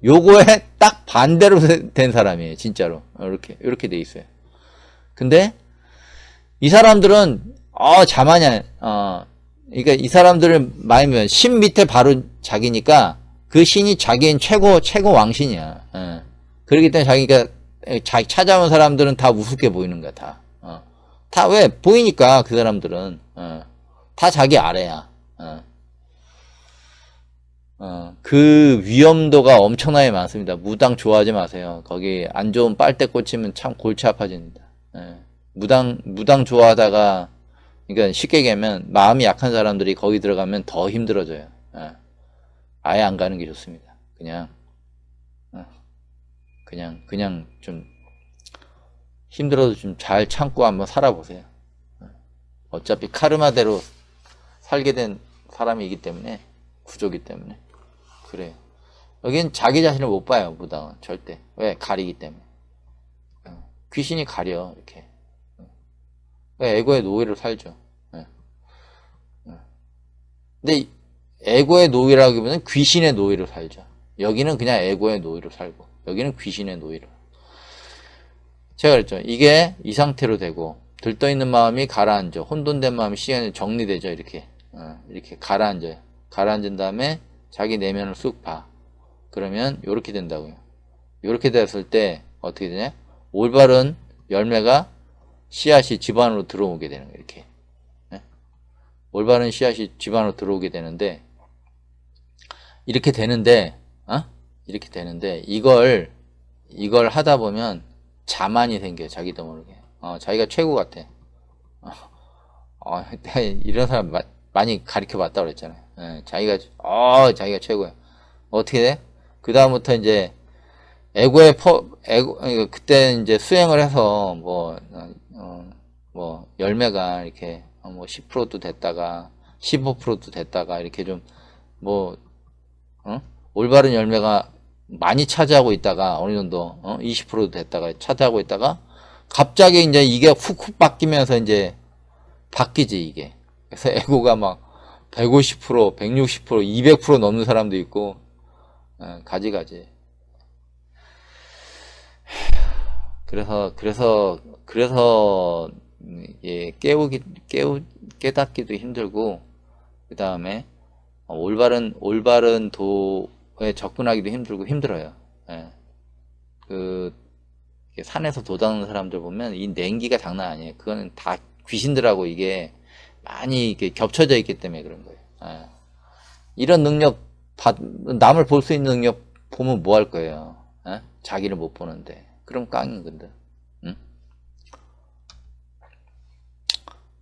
요거에 딱 반대로 된 사람이에요. 진짜로. 이렇게 돼 있어요. 근데 이 사람들은 자만이야. 그러니까 이 사람들을 말하면 신 밑에 바로 자기니까 그 신이 자기는 최고 왕신이야. 그렇기 때문에 자기가 찾아온 사람들은 다 우습게 보이는 거야. 다 왜? 보이니까 그 사람들은 다 자기 아래야. 그 위험도가 엄청나게 많습니다. 무당 좋아하지 마세요. 거기 안 좋은 빨대 꽂히면 참 골치 아파집니다. 무당 좋아하다가, 그러니까 쉽게 얘기하면 마음이 약한 사람들이 거기 들어가면 더 힘들어져요. 아예 안 가는 게 좋습니다. 그냥 좀 힘들어도 좀 잘 참고 한번 살아보세요. 어차피 카르마대로 살게 된 사람이기 때문에, 구조기 때문에. 그래요. 여긴 자기 자신을 못 봐요, 무당은. 절대. 왜? 가리기 때문에. 귀신이 가려, 이렇게. 에고의 노예를 살죠. 근데 에고의 노예라기보다는 귀신의 노예를 살죠. 여기는 그냥 에고의 노예로 살고, 여기는 귀신의 노예로. 제가 그랬죠. 이게 이 상태로 되고, 들떠있는 마음이 가라앉아. 혼돈된 마음이 시간이 정리되죠. 이렇게. 이렇게 가라앉아요. 가라앉은 다음에 자기 내면을 쑥 봐. 그러면 요렇게 된다고요. 요렇게 됐을 때 어떻게 되냐? 올바른 열매가 씨앗이 집안으로 들어오게 되는 거예요. 이렇게. 올바른 씨앗이 집안으로 들어오게 되는데, 이렇게 되는데 이걸 하다 보면 자만이 생겨요. 자기도 모르게. 자기가 최고 같아. 이런 사람 많이 가르쳐 봤다고 그랬잖아요. 자기가 최고야. 어떻게 돼? 그 다음부터 이제 그때 이제 수행을 해서 열매가 이렇게 10%도 됐다가 15%도 됐다가 이렇게 좀 올바른 열매가 많이 차지하고 있다가 어느 정도 20%도 됐다가 차지하고 있다가 갑자기 이제 이게 훅훅 바뀌면서 이제 바뀌지 이게. 그래서 에고가 막 150%, 160%, 200% 넘는 사람도 있고 가지가지. 그래서 깨닫기도 힘들고, 그 다음에 올바른 도에 접근하기도 힘들고 힘들어요. 산에서 도닦는 사람들 보면 이 냉기가 장난 아니에요. 그거는 다 귀신들하고 이게 많이 이렇게 겹쳐져 있기 때문에 그런 거예요. 이런 능력 남을 볼 수 있는 능력 보면 뭐 할 거예요? 자기를 못 보는데. 그럼 깡인 건데. 응?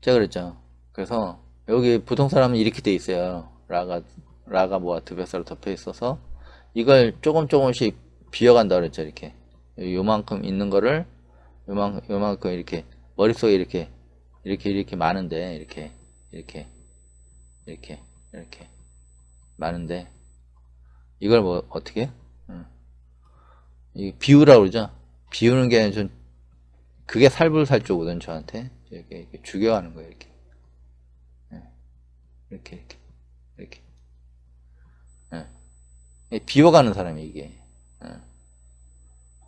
제가 그랬죠. 그래서 여기 보통 사람은 이렇게 돼 있어요. 라가 뭐가 드베사로 덮여 있어서 이걸 조금씩 비워간다 그랬죠. 이렇게 요만큼 있는 거를 요만큼 이렇게 머릿속에 이렇게 많은데 이렇게 많은데 이걸 뭐 어떻게 이 비우라고 그러죠. 비우는 게 좀 그게 살불살조거든 저한테. 이렇게 죽여가는 거예요. 이렇게. 이렇게. 비워가는 사람이 이게.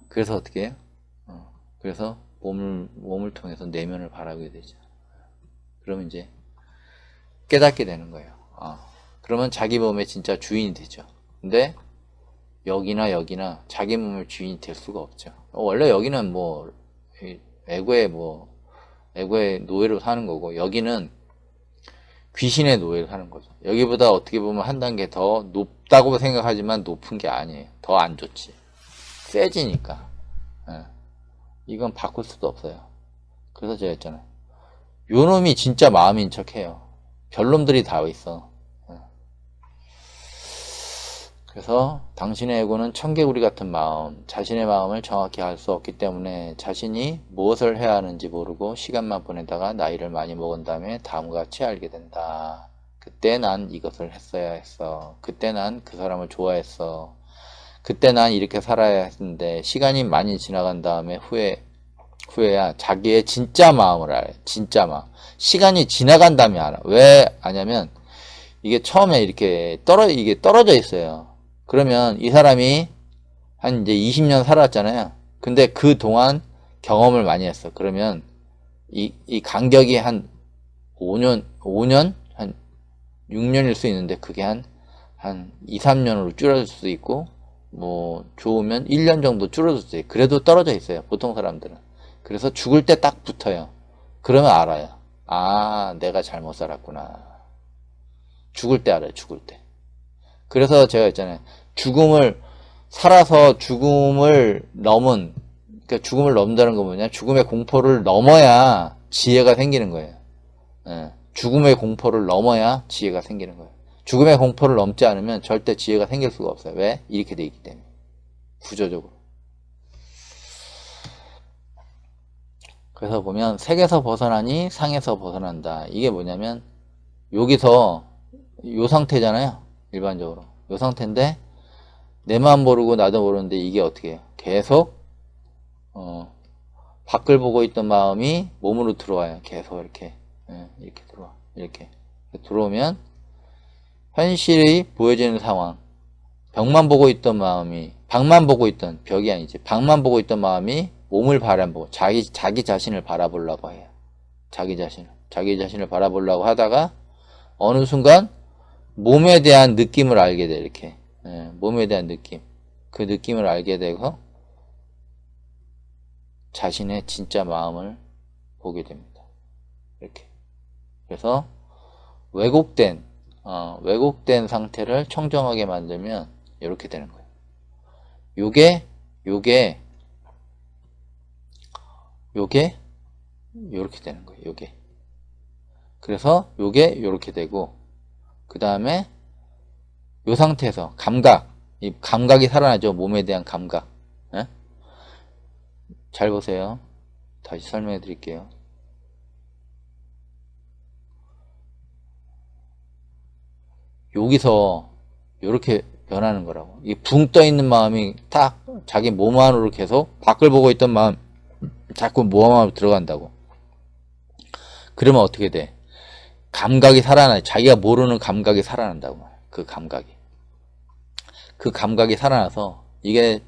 그래서 어떻게 해요? 그래서 몸을 통해서 내면을 바라보게 되죠. 그러면 이제 깨닫게 되는 거예요. 그러면 자기 몸의 진짜 주인이 되죠. 근데 여기나 자기 몸의 주인이 될 수가 없죠. 원래 여기는 뭐 에고의 노예로 사는 거고, 여기는 귀신의 노예로 사는 거죠. 여기보다 어떻게 보면 한 단계 더 높다고 생각하지만 높은 게 아니에요. 더 안 좋지. 세지니까. 이건 바꿀 수도 없어요. 그래서 제가 했잖아요. 요 놈이 진짜 마음인 척 해요. 별놈들이 다 있어. 그래서 당신의 에고는 청개구리 같은 마음, 자신의 마음을 정확히 알 수 없기 때문에 자신이 무엇을 해야 하는지 모르고 시간만 보내다가 나이를 많이 먹은 다음에 다음과 같이 알게 된다. 그때 난 이것을 했어야 했어. 그때 난 그 사람을 좋아했어. 그때 난 이렇게 살아야 했는데, 시간이 많이 지나간 다음에 후에야 자기의 진짜 마음을 알아요. 진짜 마음. 시간이 지나간 다음에 알아. 왜 아냐면 이게 처음에 이게 떨어져 있어요. 그러면 이 사람이 한 이제 20년 살았잖아요. 근데 그 동안 경험을 많이 했어. 그러면 이 간격이 한 5년, 한 6년일 수 있는데 그게 한 2, 3년으로 줄어들 수도 있고, 뭐 좋으면 1년 정도 줄어들 수도 있고, 그래도 떨어져 있어요. 보통 사람들은. 그래서 죽을 때 딱 붙어요. 그러면 알아요. 내가 잘못 살았구나. 죽을 때 알아요. 죽을 때. 그래서 제가 했잖아요. 살아서 죽음을 넘은, 그러니까 죽음을 넘는다는 건 뭐냐? 죽음의 공포를 넘어야 지혜가 생기는 거예요. 죽음의 공포를 넘어야 지혜가 생기는 거예요. 죽음의 공포를 넘지 않으면 절대 지혜가 생길 수가 없어요. 왜? 이렇게 돼 있기 때문에. 구조적으로. 그래서 보면 색에서 벗어나니 상에서 벗어난다. 이게 뭐냐면 여기서 요 상태잖아요. 일반적으로. 요 상태인데 내 마음 모르고 나도 모르는데 이게 어떻게 해요? 계속 밖을 보고 있던 마음이 몸으로 들어와요. 계속 이렇게. 이렇게 들어와. 이렇게 들어오면 현실이 보여지는 상황. 벽만 보고 있던 마음이, 방만 보고 있던, 벽이 아니지, 방만 보고 있던 마음이 몸을 바라보고 자기 자신을 바라보려고 해요. 자기 자신을 바라보려고 하다가 어느 순간 몸에 대한 느낌을 알게 돼. 이렇게. 몸에 대한 느낌. 그 느낌을 알게 되고 자신의 진짜 마음을 보게 됩니다. 이렇게. 그래서 왜곡된 상태를 청정하게 만들면 이렇게 되는 거예요. 요게 요렇게 되는 거예요. 요게. 그래서 요게 요렇게 되고, 그 다음에 요 상태에서 이 감각이 살아나죠. 몸에 대한 감각. 잘 보세요. 다시 설명해 드릴게요. 여기서 요렇게 변하는 거라고. 이 붕 떠 있는 마음이 딱 자기 몸 안으로 계속 밖을 보고 있던 마음 자꾸 몸 안으로 들어간다고. 그러면 어떻게 돼? 감각이 살아나요. 자기가 모르는 감각이 살아난다고. 그 감각이 살아나서 이게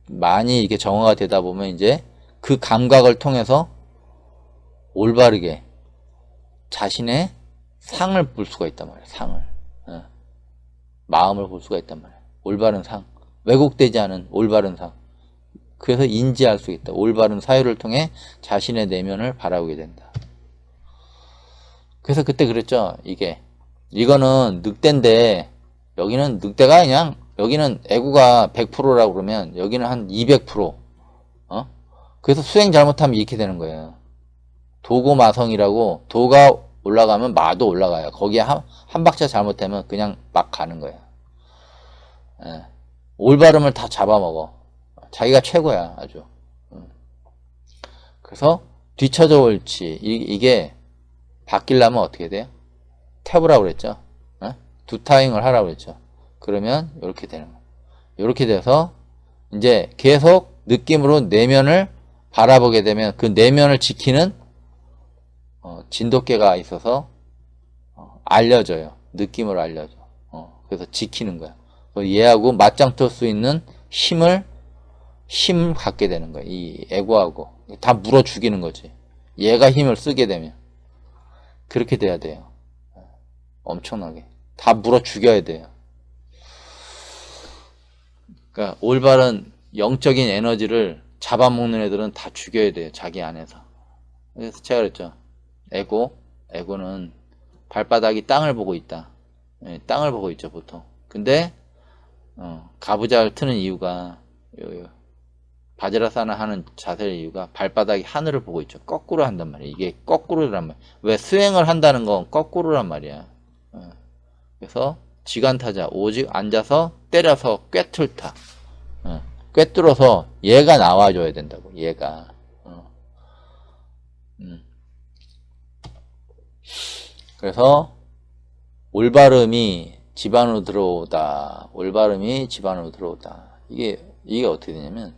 많이 이게 정화가 되다 보면 이제 그 감각을 통해서 올바르게 자신의 상을 볼 수가 있단 말이에요. 상을. 마음을 볼 수가 있단 말이에요. 올바른 상. 왜곡되지 않은 올바른 상. 그래서 인지할 수 있다. 올바른 사유를 통해 자신의 내면을 바라보게 된다. 그래서 그때 그랬죠. 이거는 늑대인데, 여기는 늑대가 그냥, 여기는 에고가 100%라고 그러면 여기는 한 200%. 그래서 수행 잘못하면 이렇게 되는 거예요. 도고마성이라고, 도가 올라가면 마도 올라가요. 거기에 한 박자 잘못되면 그냥 막 가는 거예요. 올바름을 다 잡아먹어. 자기가 최고야, 아주. 그래서 뒤쳐져 옳지. 이게 바뀌려면 어떻게 돼요? 탭으라고 그랬죠. 두타잉을 하라고 그랬죠. 그러면 이렇게 되는 거예요. 이렇게 돼서 이제 계속 느낌으로 내면을 바라보게 되면 그 내면을 지키는 진돗개가 있어서 알려줘요. 느낌으로 알려줘. 그래서 지키는 거야. 얘하고 맞짱 뜰 수 있는 힘을 갖게 되는 거야. 이 에고하고 다 물어 죽이는 거지. 얘가 힘을 쓰게 되면 그렇게 돼야 돼요. 엄청나게 다 물어 죽여야 돼요. 그러니까 올바른 영적인 에너지를 잡아먹는 애들은 다 죽여야 돼요. 자기 안에서. 그래서 제가 그랬죠. 에고는 발바닥이 땅을 보고 있다. 땅을 보고 있죠, 보통. 근데 가부좌를 트는 이유가 바지라사나 하는 자세의 이유가 발바닥이 하늘을 보고 있죠. 거꾸로 한단 말이에요. 이게 거꾸로란 말이에요. 왜 수행을 한다는 건 거꾸로란 말이야. 그래서 지간타자 오직 앉아서 때려서 꿰뚫다. 꿰뚫어서 얘가 나와줘야 된다고. 얘가. 그래서 올바름이 집 안으로 들어오다. 올바름이 집 안으로 들어오다. 이게 어떻게 되냐면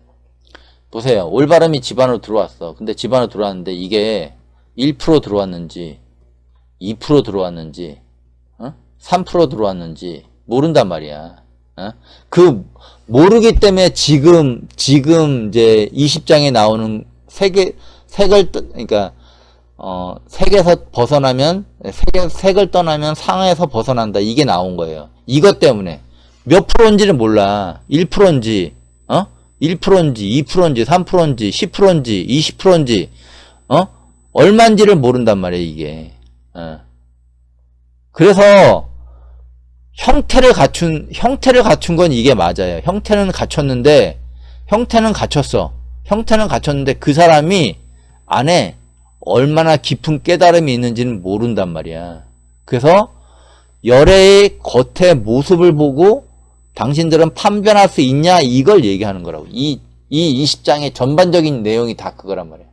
보세요. 올바름이 집 안으로 들어왔어. 근데 집 안으로 들어왔는데 이게 1% 들어왔는지 2% 들어왔는지 3% 들어왔는지 모른단 말이야. 그 모르기 때문에 지금 이제 20장에 나오는 그러니까 색에서 벗어나면 색을 떠나면 상에서 벗어난다. 이게 나온 거예요. 이것 때문에 몇 프로인지를 몰라. 1%인지 1%인지 2%인지 3%인지 10%인지 20%인지 얼마인지를 모른단 말이에요. 이게. 그래서 형태를 갖춘 건 이게 맞아요. 형태는 갖췄는데 그 사람이 안에 얼마나 깊은 깨달음이 있는지는 모른단 말이야. 그래서 열애의 겉의 모습을 보고 당신들은 판별할 수 있냐 이걸 얘기하는 거라고. 이 20장의 전반적인 내용이 다 그거란 말이야.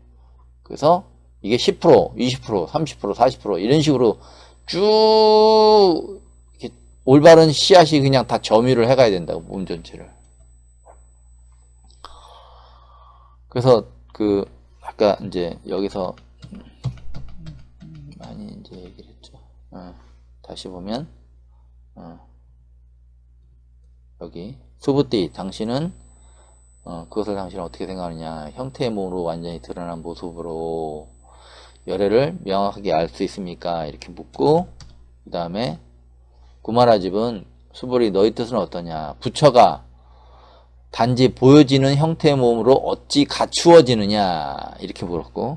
그래서 이게 10%, 20%, 30%, 40% 이런 식으로 쭉 이렇게 올바른 씨앗이 그냥 다 점유를 해가야 된다고. 몸 전체를. 그래서 아까 이제 여기서 많이 이제 얘기를 했죠. 다시 보면 여기 수부띠 당신은 그것을 당신은 어떻게 생각하느냐. 형태의 몸으로 완전히 드러난 모습으로 열애를 명확하게 알 수 있습니까? 이렇게 묻고 그 다음에 구마라집은 수불이 너희 뜻은 어떠냐. 부처가 단지 보여지는 형태의 몸으로 어찌 갖추어지느냐 이렇게 물었고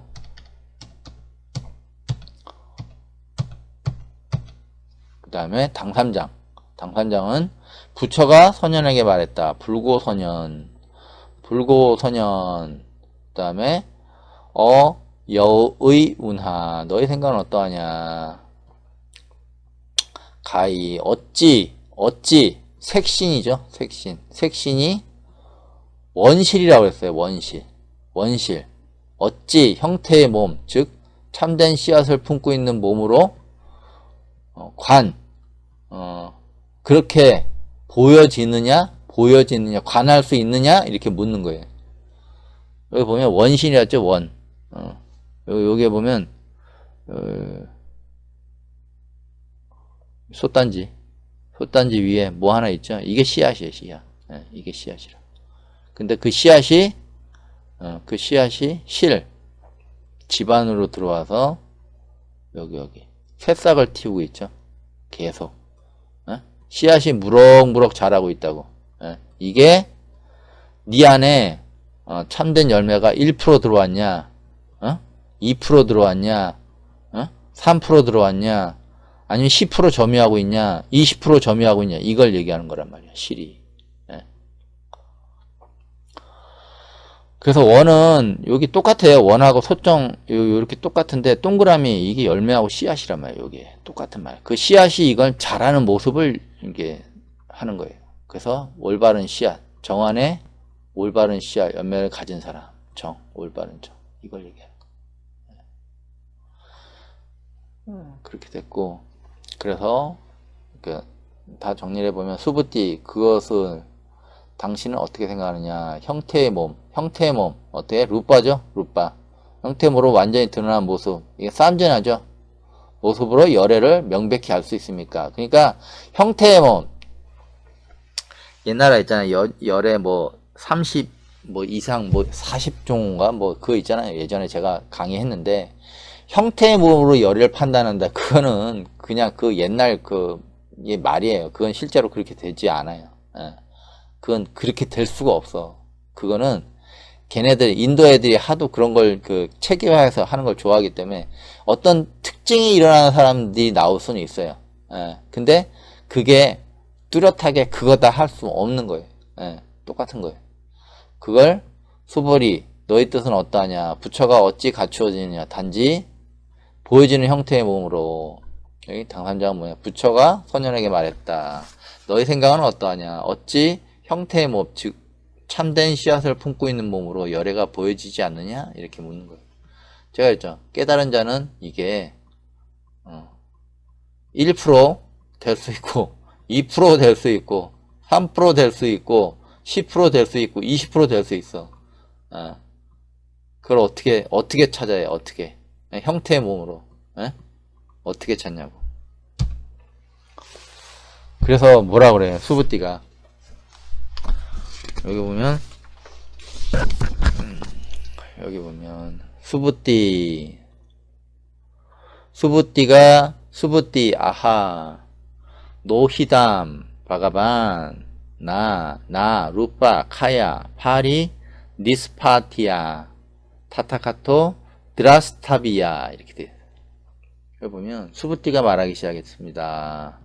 그 다음에 당삼장은 부처가 선현에게 말했다. 불고선현 그 다음에 여의 운하 너의 생각은 어떠하냐. 가히 어찌 색신이죠. 색신이 원실이라고 했어요. 원실 어찌 형태의 몸 즉 참된 씨앗을 품고 있는 몸으로 그렇게 보여지느냐 관할 수 있느냐 이렇게 묻는 거예요. 여기 보면 원신이었죠. 여기에 보면 솥단지 위에 뭐 하나 있죠. 이게 씨앗이에요. 씨앗. 이게 씨앗이라. 근데 그 씨앗이 집 안으로 들어와서 여기 새싹을 틔우고 있죠. 계속 씨앗이 무럭무럭 자라고 있다고. 이게 네 안에 참된 열매가 1% 들어왔냐 2% 들어왔냐 3% 들어왔냐 아니면 10% 점유하고 있냐 20% 점유하고 있냐 이걸 얘기하는 거란 말이야. 실이. 그래서 원은 여기 똑같아요. 원하고 소정 이렇게 똑같은데 동그라미 이게 열매하고 씨앗이란 말이에요. 여기 똑같은 말. 그 씨앗이 이걸 자라는 모습을 이게 하는 거예요. 그래서 올바른 씨앗 정안에 올바른 씨앗 열매를 가진 사람 올바른 정 이걸 얘기하는 거예요. 그렇게 됐고 그래서 다 정리를 해보면 수부띠 그것을 당신은 어떻게 생각하느냐. 형태의 몸 어때? 루빠죠? 루빠. 형태의 몸으로 완전히 드러난 모습. 이게 쌈전하죠? 모습으로 열애를 명백히 알 수 있습니까? 그러니까 형태의 몸. 옛날에 있잖아요. 열애 뭐 30 뭐 이상 뭐 40종인가 뭐 그거 있잖아요. 예전에 제가 강의했는데 형태의 몸으로 열애를 판단한다. 그거는 그냥 그 옛날 그 말이에요. 그건 실제로 그렇게 되지 않아요. 예. 그건 그렇게 될 수가 없어. 그거는 걔네들 인도 애들이 하도 그런 걸 그 체계화해서 하는 걸 좋아하기 때문에 어떤 특징이 일어나는 사람들이 나올 수는 있어요. 예. 근데 그게 뚜렷하게 그거다 할 수 없는 거예요. 예. 똑같은 거예요. 그걸 수벌이 너희 뜻은 어떠하냐. 부처가 어찌 갖추어지느냐. 단지 보여지는 형태의 몸으로. 여기 당삼자가 뭐냐. 부처가 소년에게 말했다. 너희 생각은 어떠하냐. 어찌 형태의 몸, 즉 참된 씨앗을 품고 있는 몸으로 열애가 보여지지 않느냐? 이렇게 묻는 거예요. 제가 했죠. 깨달은 자는 이게 1% 될 수 있고 2% 될 수 있고 3% 될 수 있고 10% 될 수 있고 20% 될 수 있어. 그걸 어떻게 찾아야 해? 어떻게? 형태의 몸으로. 어떻게 찾냐고. 그래서 뭐라 그래요? 수부띠가 여기 보면 수부띠 아하 노히담 바가반 나 루파 카야 파리 니스파티아 타타카토 드라스타비아 이렇게 돼요. 여기 보면 수부띠가 말하기 시작했습니다.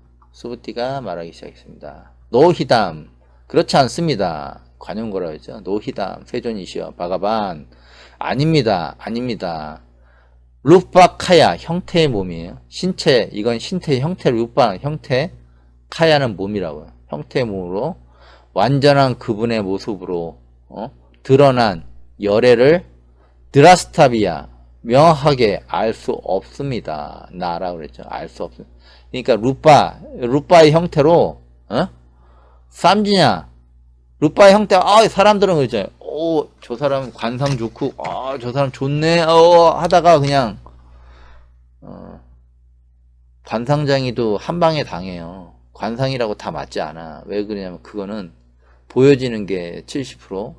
노히담 그렇지 않습니다. 관용거라 했죠. 노히담 세존이시여 바가반 아닙니다. 루파카야 형태의 몸이에요. 신체 이건 신체의 형태 루파 형태 카야는 몸이라고요. 형태의 몸으로 완전한 그분의 모습으로 드러난 열애를 드라스타비아 명확하게 알 수 없습니다. 나라고 그랬죠. 알 수 없습니다. 그러니까 루파의 형태로 쌈지냐 루파의 형태 사람들은 그러잖아요. 저 사람 관상 좋고 저 사람 좋네 하다가 그냥 관상장이도 한 방에 당해요. 관상이라고 다 맞지 않아. 왜 그러냐면 그거는 보여지는 게 70%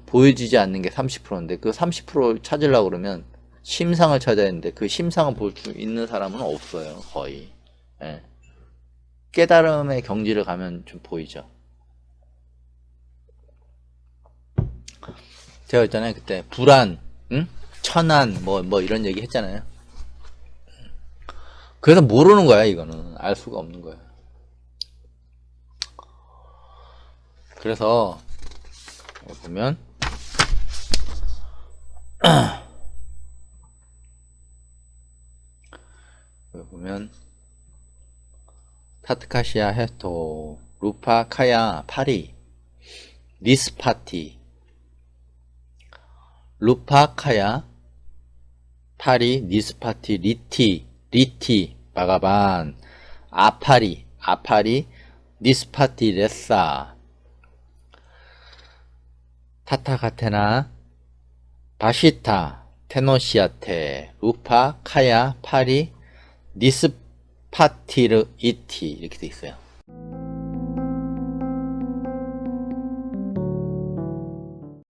보여지지 않는 게 30%인데 그 30% 찾으려고 그러면 심상을 찾아야 되는데 그 심상을 볼 수 있는 사람은 없어요. 거의. 예. 깨달음의 경지를 가면 좀 보이죠. 제가 했잖아요. 그때 불안, 천안 뭐 이런 얘기 했잖아요. 그래서 모르는 거야. 이거는 알 수가 없는 거야. 그래서 보면 타트카시아 헤토 루파 카야 파리 니스파티 루파 카야 파리 니스파티 리티 바가반 아파리 니스파티 레사 타타카테나 바시타 테노시아테 루파 카야 파리 니스파티르 이티 이렇게 돼 있어요.